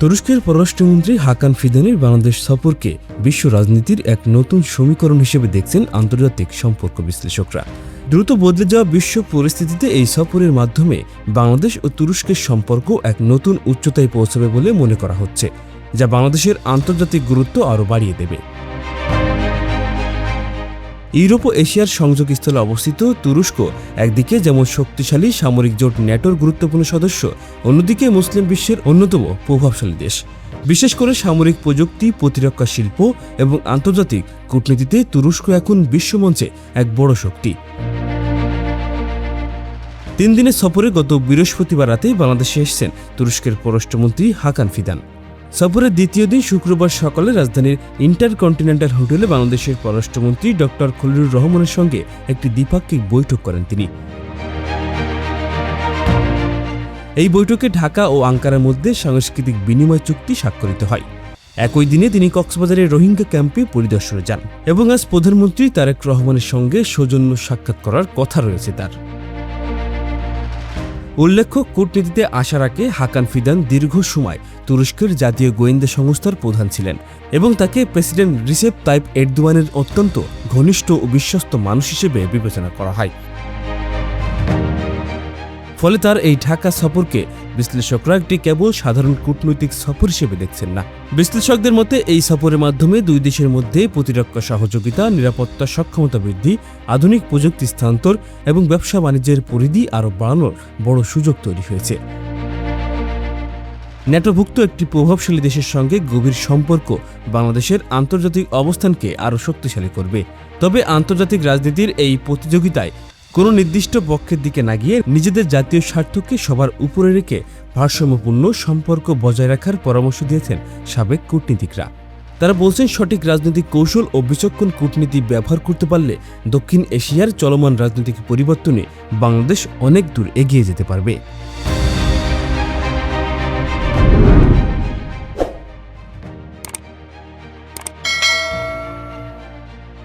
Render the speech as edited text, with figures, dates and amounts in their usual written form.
তুরস্কের পররাষ্ট্রমন্ত্রী হাকান ফিদানের বাংলাদেশ সফরকে বিশ্ব রাজনীতির এক নতুন সমীকরণ হিসেবে দেখছেন আন্তর্জাতিক সম্পর্ক বিশ্লেষকরা। দ্রুত বদলে যাওয়া বিশ্ব পরিস্থিতিতে এই সফরের মাধ্যমে বাংলাদেশ ও তুরস্কের সম্পর্ক এক নতুন উচ্চতায় পৌঁছাবে বলে মনে করা হচ্ছে, যা বাংলাদেশের আন্তর্জাতিক গুরুত্ব আরও বাড়িয়ে দেবে। ইউরোপ ও এশিয়ার সংযোগস্থলে অবস্থিত তুরস্ক একদিকে যেমন শক্তিশালী সামরিক জোট ন্যাটোর গুরুত্বপূর্ণ সদস্য, অন্যদিকে মুসলিম বিশ্বের অন্যতম প্রভাবশালী দেশ। বিশেষ করে সামরিক প্রযুক্তি, প্রতিরক্ষা শিল্প এবং আন্তর্জাতিক কূটনীতিতে তুরস্ক এখন বিশ্বমঞ্চে এক বড় শক্তি। 3 দিনের সফরে গত বৃহস্পতিবার রাতে বাংলাদেশে এসেছেন তুরস্কের পররাষ্ট্রমন্ত্রী হাকান ফিদান। সফরের দ্বিতীয় দিন শুক্রবার সকালে রাজধানীর ইন্টারকন্টিনেন্টাল হোটেলে বাংলাদেশের পররাষ্ট্রমন্ত্রী ডক্টর খলিলুর রহমানের সঙ্গে একটি দ্বিপাক্ষিক বৈঠক করেন তিনি। এই বৈঠকে ঢাকা ও আঙ্কারার মধ্যে সাংস্কৃতিক বিনিময় চুক্তি স্বাক্ষরিত হয়। একই দিনে তিনি কক্সবাজারের রোহিঙ্গা ক্যাম্পে পরিদর্শনে যান এবং আজ প্রধানমন্ত্রী তারেক রহমানের সঙ্গে সৌজন্য সাক্ষাৎ করার কথা রয়েছে তার। উল্লেখ্য, কূটনীতিতে আসার আগে হাকান ফিদান দীর্ঘ সময় তুরস্কের জাতীয় গোয়েন্দা সংস্থার প্রধান ছিলেন এবং তাকে প্রেসিডেন্ট রিসেপ তাইপ এরদোয়ানের অত্যন্ত ঘনিষ্ঠ ও বিশ্বস্ত মানুষ হিসেবে বিবেচনা করা হয়। ফলে তার এই ঢাকা সফরকে বিশ্লেষকরা একটি কেবল সাধারণ কূটনৈতিক সফর হিসেবে দেখছেন না। বিশ্লেষকদের মতে এই সফরের মাধ্যমে দুই দেশের মধ্যে প্রতিরক্ষা সহযোগিতা, নিরাপত্তা সক্ষমতা বৃদ্ধি, আধুনিক প্রযুক্তি স্থানান্তর এবং ব্যবসা বাণিজ্যের পরিধি আরও বাড়ানোর বড় সুযোগ তৈরি হয়েছে। ন্যাটোভুক্ত একটি প্রভাবশালী দেশের সঙ্গে গভীর সম্পর্ক বাংলাদেশের আন্তর্জাতিক অবস্থানকে আরও শক্তিশালী করবে। তবে আন্তর্জাতিক রাজনীতির এই প্রতিযোগিতায় কোনো নির্দিষ্ট পক্ষের দিকে না গিয়ে নিজেদের জাতীয় স্বার্থকে সবার উপরে রেখে ভারসাম্যপূর্ণ সম্পর্ক বজায় রাখার পরামর্শ দিয়েছেন সাবেক কূটনীতিকরা। তারা বলছেন, সঠিক রাজনৈতিক কৌশল ও বিচক্ষণ কূটনীতি ব্যবহার করতে পারলে দক্ষিণ এশিয়ার চলমান রাজনৈতিক পরিবর্তনে বাংলাদেশ অনেক দূর এগিয়ে যেতে পারবে।